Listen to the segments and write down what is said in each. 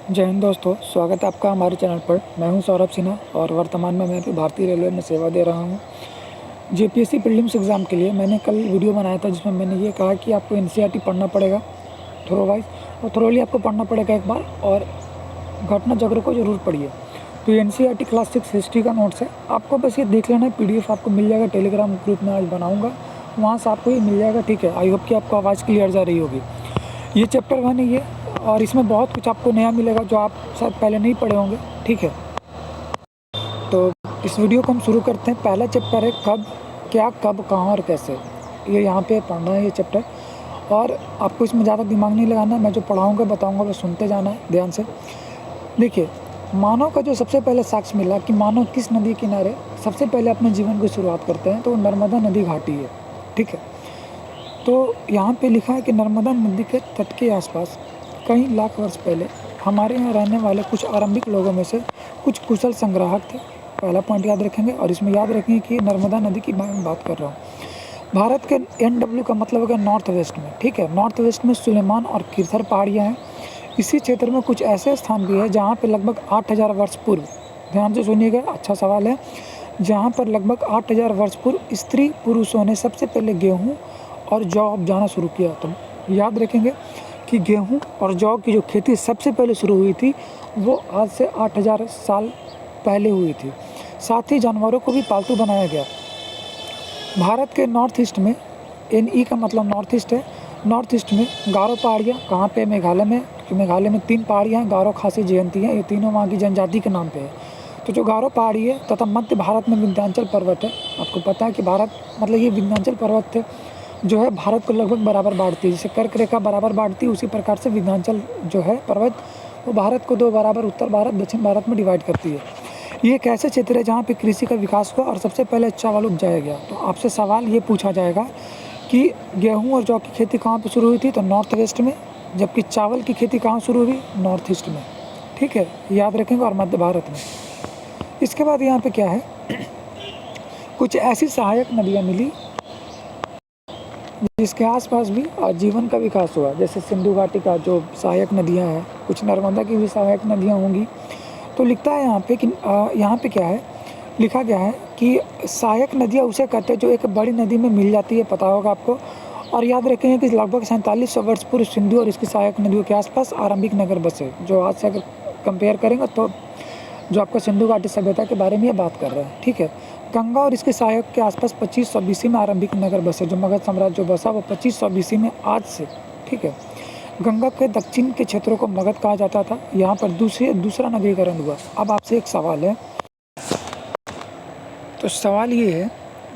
जय हिंद दोस्तों, स्वागत है आपका हमारे चैनल पर। मैं हूं सौरभ सिन्हा और वर्तमान में मैं भारतीय रेलवे में सेवा दे रहा हूं। जेपीएससी प्रीलिम्स एग्ज़ाम के लिए मैंने कल वीडियो बनाया था जिसमें मैंने ये कहा कि आपको एनसीईआरटी पढ़ना पड़ेगा थोरो वाइज और थोरोली आपको पढ़ना पड़ेगा एक बार, और घटना चक्र को ज़रूर पढ़िए। तो ये एनसीईआरटी क्लास 6 हिस्ट्री का नोट्स है, आपको बस ये देख लेना है। पीडीएफ आपको मिल जाएगा, टेलीग्राम ग्रुप में आज बनाऊँगा, वहाँ से आपको ये मिल जाएगा। ठीक है, आई होप कि आपको आवाज़ क्लियर जा रही होगी। ये चैप्टर 1 है ये, और इसमें बहुत कुछ आपको नया मिलेगा जो आप शायद पहले नहीं पढ़े होंगे। ठीक है, तो इस वीडियो को हम शुरू करते हैं। पहला चैप्टर है कब, क्या, कब, कहाँ और कैसे। ये यहाँ पे पढ़ना है ये चैप्टर, और आपको इसमें ज़्यादा दिमाग नहीं लगाना है। मैं जो पढ़ाऊँगा बताऊँगा वो सुनते जाना है ध्यान से। देखिए, मानव का जो सबसे पहले साक्ष्य मिला कि मानव किस नदी किनारे सबसे पहले अपने जीवन की शुरुआत करते हैं, तो वो नर्मदा नदी घाटी है। ठीक है, तो यहाँ पे लिखा है कि नर्मदा नदी के तट के आसपास कई लाख वर्ष पहले हमारे यहाँ रहने वाले कुछ आरंभिक लोगों में से कुछ कुशल संग्राहक थे। पहला पॉइंट याद रखेंगे, और इसमें याद रखेंगे कि नर्मदा नदी की मैं बात कर रहा हूँ। भारत के NW का मतलब हो गया नॉर्थ वेस्ट में। ठीक है, नॉर्थ वेस्ट में सुलेमान और किरथर पहाड़ियाँ हैं। इसी क्षेत्र में कुछ ऐसे स्थान भी है जहाँ पे लगभग 8000 वर्ष पूर्व, ध्यान से सुनिएगा, अच्छा सवाल है, जहाँ पर लगभग 8000 वर्ष पूर्व स्त्री पुरुषों ने सबसे पहले गेहूँ और जौ उपजाना शुरू किया। तो याद रखेंगे कि गेहूं और जौ की जो खेती सबसे पहले शुरू हुई थी वो आज से 8000 साल पहले हुई थी। साथ ही जानवरों को भी पालतू बनाया गया। भारत के नॉर्थ ईस्ट में, NE का मतलब नॉर्थ ईस्ट है, नॉर्थ ईस्ट में गारो पहाड़ियाँ, कहाँ पे, मेघालय में। मेघालय में 3 पहाड़ियाँ हैं, गारो, खासी, जयंती हैं। ये तीनों वहाँ की जनजाति के नाम पे है। तो जो गारो पहाड़ी है तथा मध्य भारत में विंध्याचल पर्वत है। आपको पता है कि भारत मतलब ये विंध्याचल पर्वत थे जो है भारत को लगभग बराबर बांटती है। जैसे कर्क रेखा बराबर बांटती है, उसी प्रकार से विंध्याचल जो है पर्वत वो भारत को 2 बराबर उत्तर भारत दक्षिण भारत में डिवाइड करती है। ये एक ऐसे क्षेत्र है जहाँ पे कृषि का विकास हुआ और सबसे पहले चावल उपजाया गया। तो आपसे सवाल ये पूछा जाएगा कि गेहूँ और जौ की खेती कहाँ पर शुरू हुई थी, तो नॉर्थ वेस्ट में, जबकि चावल की खेती कहाँ शुरू हुई, नॉर्थ ईस्ट में। ठीक है, याद रखेंगे, और मध्य भारत में। इसके बाद यहाँ पे क्या है, कुछ ऐसी सहायक नदियाँ मिली जिसके आसपास भी आजीवन का विकास हुआ। जैसे सिंधु घाटी का जो सहायक नदियां हैं, कुछ नर्मदा की भी सहायक नदियां होंगी। तो लिखता है यहाँ पे कि यहाँ पे क्या है, लिखा गया है कि सहायक नदियाँ उसे कहते हैं जो एक बड़ी नदी में मिल जाती है, पता होगा आपको। और याद रखेंगे कि लगभग 4700 वर्ष पूर्व सिंधु और इसकी सहायक नदियों के आसपास आरंभिक नगर बसे। जो आज से अगर कंपेयर करेंगे तो जो आपका सिंधु घाटी सभ्यता के बारे में ये बात कर रहे हैं। ठीक है, गंगा और इसके सहायक के आसपास 2500 BC में आरंभिक नगर बसे। जो मगध साम्राज्य जो बसा वो 2500 BC में आज से। ठीक है, गंगा के दक्षिण के क्षेत्रों को मगध कहा जाता था। यहाँ पर दूसरा नगरीकरण हुआ। अब आपसे एक सवाल है, तो सवाल ये है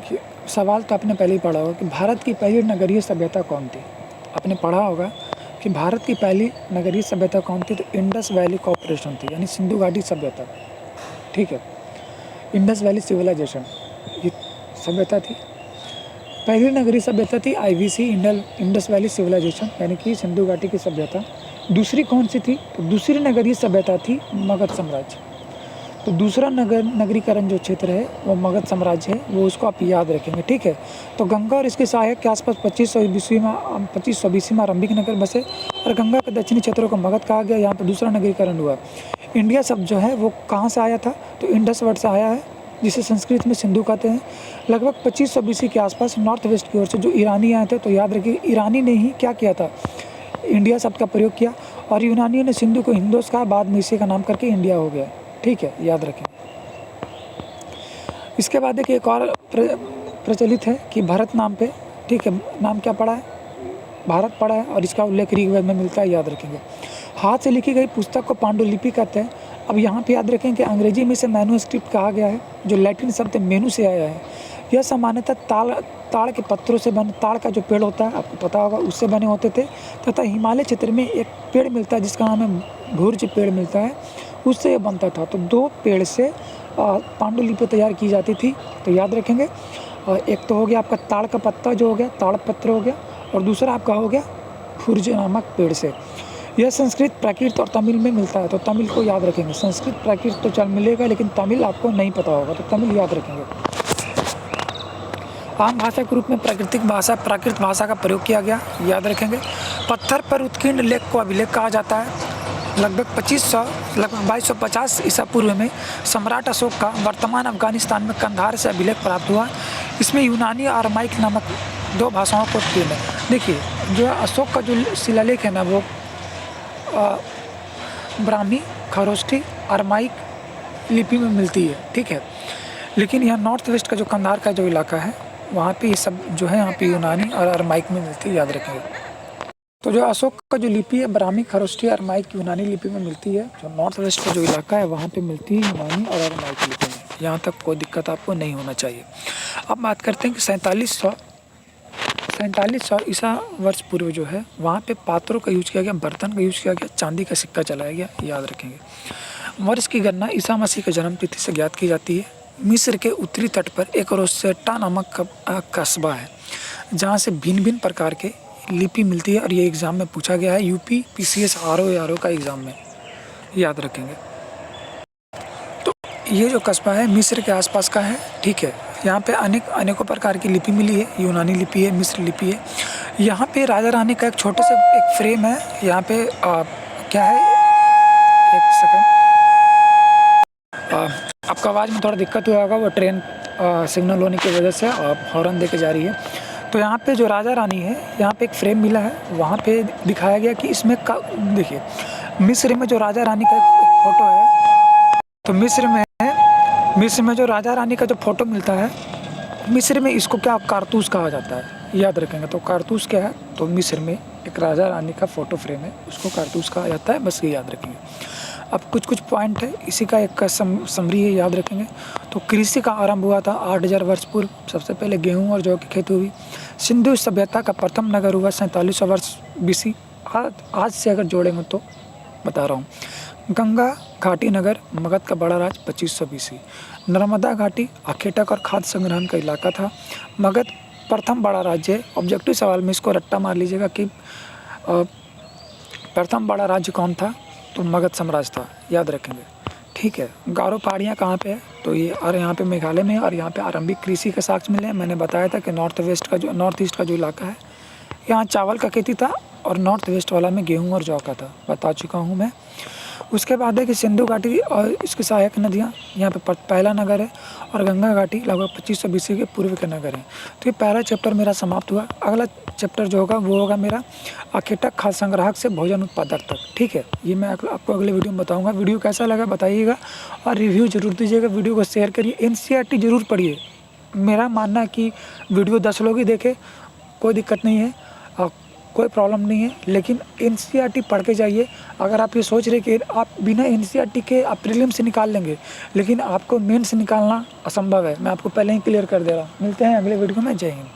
कि सवाल तो आपने पहले ही पढ़ा होगा कि भारत की पहली नगरीय सभ्यता कौन थी। आपने पढ़ा होगा कि भारत की पहली नगरीय सभ्यता कौन थी, तो इंडस वैली कॉर्पोरेशन थी, यानी सिंधु घाटी सभ्यता। ठीक है, इंडस वैली सिविलाइजेशन ये सभ्यता थी। पहली नगरीय सभ्यता थी IVC, इंडस वैली सिविलाइजेशन, यानी कि सिंधु घाटी की सभ्यता। दूसरी कौन सी थी, तो दूसरी नगरीय सभ्यता थी मगध साम्राज्य। तो दूसरा नगरीकरण जो क्षेत्र है वो मगध साम्राज्य है, वो उसको आप याद रखेंगे। ठीक है, तो गंगा और इसके सहायक के आसपास 2500 BC में आरंभिक नगर बसे, और गंगा के दक्षिणी क्षेत्रों को मगध कहा गया। यहाँ पर दूसरा नगरीकरण हुआ। इंडिया शब्द जो है वो कहाँ से आया था, तो इंडस वर्ड से आया है, जिसे संस्कृत में सिंधु कहते हैं। लगभग 2500 BC के आसपास नॉर्थ वेस्ट की ओर से जो ईरानी आए थे, तो याद रखिए ईरानी ने ही क्या किया था, इंडिया शब्द का प्रयोग किया, और यूनानियों ने सिंधु को हिंदोस कहा, बाद में इसी का नाम करके इंडिया हो गया। ठीक है, याद रखें। इसके बाद एक और प्रचलित है कि भरत नाम पे, ठीक है, नाम क्या पड़ा है, भारत पड़ा है, और इसका उल्लेख ऋग्वेद में मिलता है, याद रखेंगे। हाथ से लिखी गई पुस्तक को पांडुलिपि कहते हैं। अब यहाँ पे याद रखें कि अंग्रेजी में इसे मैन्युस्क्रिप्ट कहा गया है, जो लैटिन शब्द मेनू से आया है। यह सामान्यतः ताड़ के पत्तरों से बने, ताड़ का जो पेड़ होता है आपको पता होगा, उससे बने होते थे। तथा हिमालय क्षेत्र में एक पेड़ मिलता है जिसका नाम है भूर्ज पेड़ मिलता है, उससे यह बनता था। तो 2 पेड़ से पांडुलिपि तैयार की जाती थी, तो याद रखेंगे। एक तो हो गया आपका ताड़ का पत्ता जो हो गया, ताड़ पत्र हो गया, और दूसरा आपका हो गया भूर्ज नामक पेड़ से। यह संस्कृत, प्राकृत और तमिल में मिलता है, तो तमिल को याद रखेंगे। संस्कृत प्राकृत तो चल मिलेगा, लेकिन तमिल आपको नहीं पता होगा, तो तमिल याद रखेंगे। आम भाषा के रूप में प्राकृतिक भाषा, प्राकृत भाषा का प्रयोग किया गया, याद रखेंगे। पत्थर पर उत्कीर्ण लेख को अभिलेख कहा जाता है। लगभग 2250 ईसा पूर्व में सम्राट अशोक का वर्तमान अफगानिस्तान में कंधार से अभिलेख प्राप्त हुआ। इसमें यूनानी और अरमाइक नामक 2 भाषाओं को उपयोग है। देखिए, जो अशोक का जो शिलालेख है ना, वो ब्राह्मी, खरोष्ठी, अरमाइक लिपि में मिलती है, ठीक है। लेकिन यहाँ नॉर्थ वेस्ट का जो कंधार का जो इलाका है, वहाँ पे ये सब जो है यहाँ पे यूनानी और अरमाइक में मिलती है, याद रखेंगे। तो जो अशोक का जो लिपि है ब्राह्मी, खरोष्ठी, अरमाइक, यूनानी लिपि में मिलती है। जो नॉर्थ वेस्ट का जो इलाका है वहाँ पे मिलती है यूनानी और अरमाइक लिपि में। यहाँ तक कोई दिक्कत आपको नहीं होना चाहिए। अब बात करते हैं कि 4700 ईसा वर्ष पूर्व जो है वहाँ पे पात्रों का यूज किया गया, बर्तन का यूज किया गया, चांदी का सिक्का चलाया गया, याद रखेंगे। वर्ष की गणना ईसा मसीह के जन्म तिथि से ज्ञात की जाती है। मिस्र के उत्तरी तट पर एक रोसेटा नामक कस्बा है जहाँ से भिन्न भिन्न प्रकार के लिपि मिलती है, और ये एग्ज़ाम में पूछा गया है, यूपी पीसीएस आरओ का एग्ज़ाम में, याद रखेंगे। तो ये जो कस्बा है मिस्र के आसपास का है, ठीक है। यहाँ पे अनेकों प्रकार की लिपि मिली है, यूनानी लिपि है, मिस्र लिपि है। यहाँ पे राजा रानी का एक छोटे से एक फ्रेम है। यहाँ पे क्या है, एक सेकंड, आपका आवाज़ में थोड़ा दिक्कत हुआ होगा, वो ट्रेन सिग्नल होने की वजह से हॉर्न दे के जा रही है। तो यहाँ पे जो राजा रानी है, यहाँ पे एक फ्रेम मिला है, वहाँ पे दिखाया गया कि इसमें देखिए, मिस्र में जो राजा रानी का एक फ़ोटो है, तो मिस्र में जो राजा रानी का जो फ़ोटो मिलता है, मिस्र में इसको क्या कारतूस कहा जाता है, याद रखेंगे। तो कारतूस क्या है, तो मिस्र में एक राजा रानी का फ़ोटो फ्रेम है, उसको कारतूस कहा जाता है, बस ये याद रखेंगे। अब कुछ पॉइंट है, इसी का एक समरी है, याद रखेंगे। तो कृषि का आरंभ हुआ था 8000 वर्ष पूर्व। सबसे पहले गेहूं और जौ की खेती हुई। सिंधु सभ्यता का प्रथम नगर हुआ 4700 वर्ष बीसी। आज से अगर जोड़ेंगे तो बता रहा हूँ, गंगा घाटी नगर मगध का बड़ा राज 2500 बीसी। नर्मदा घाटी अखेटक और खाद्य संग्रहण का इलाका था। मगध प्रथम बड़ा राज्य है। ऑब्जेक्टिव सवाल में इसको रट्टा मार लीजिएगा कि प्रथम बड़ा राज्य कौन था, तो मगध साम्राज्य था, याद रखेंगे, ठीक है। गारो पहाड़ियाँ कहाँ पे है, तो ये और यहाँ पे मेघालय में, और यहाँ पे आरंभिक कृषि के साक्ष्य मिले हैं। मैंने बताया था कि नॉर्थ ईस्ट का जो इलाका है, यहाँ चावल का खेती था, और नॉर्थ वेस्ट वाला में गेहूँ और जौ का था, बता चुका हूँ मैं। उसके बाद है कि सिंधु घाटी और इसकी सहायक नदियाँ, यहाँ पे पहला नगर है, और गंगा घाटी लगभग 2500 बीसी के पूर्व के नगर हैं। तो ये पहला चैप्टर मेरा समाप्त हुआ। अगला चैप्टर जो होगा वो होगा मेरा अखेटक खाद्य संग्राहक से भोजन उत्पादक तक, ठीक है। ये मैं आपको अगले वीडियो में बताऊँगा। वीडियो कैसा लगा बताइएगा, और रिव्यू जरूर दीजिएगा। वीडियो को शेयर करिए। NCERT जरूर पढ़िए। मेरा मानना है कि वीडियो 10 लोग ही देखें, कोई दिक्कत नहीं है, कोई प्रॉब्लम नहीं है, लेकिन NCERT पढ़ के जाइए। अगर आप ये सोच रहे कि आप बिना NCERT के आप प्रीलिम से निकाल लेंगे, लेकिन आपको मेन से निकालना असंभव है। मैं आपको पहले ही क्लियर कर दे रहा हूँ। मिलते हैं अगले वीडियो में। जय हिंद।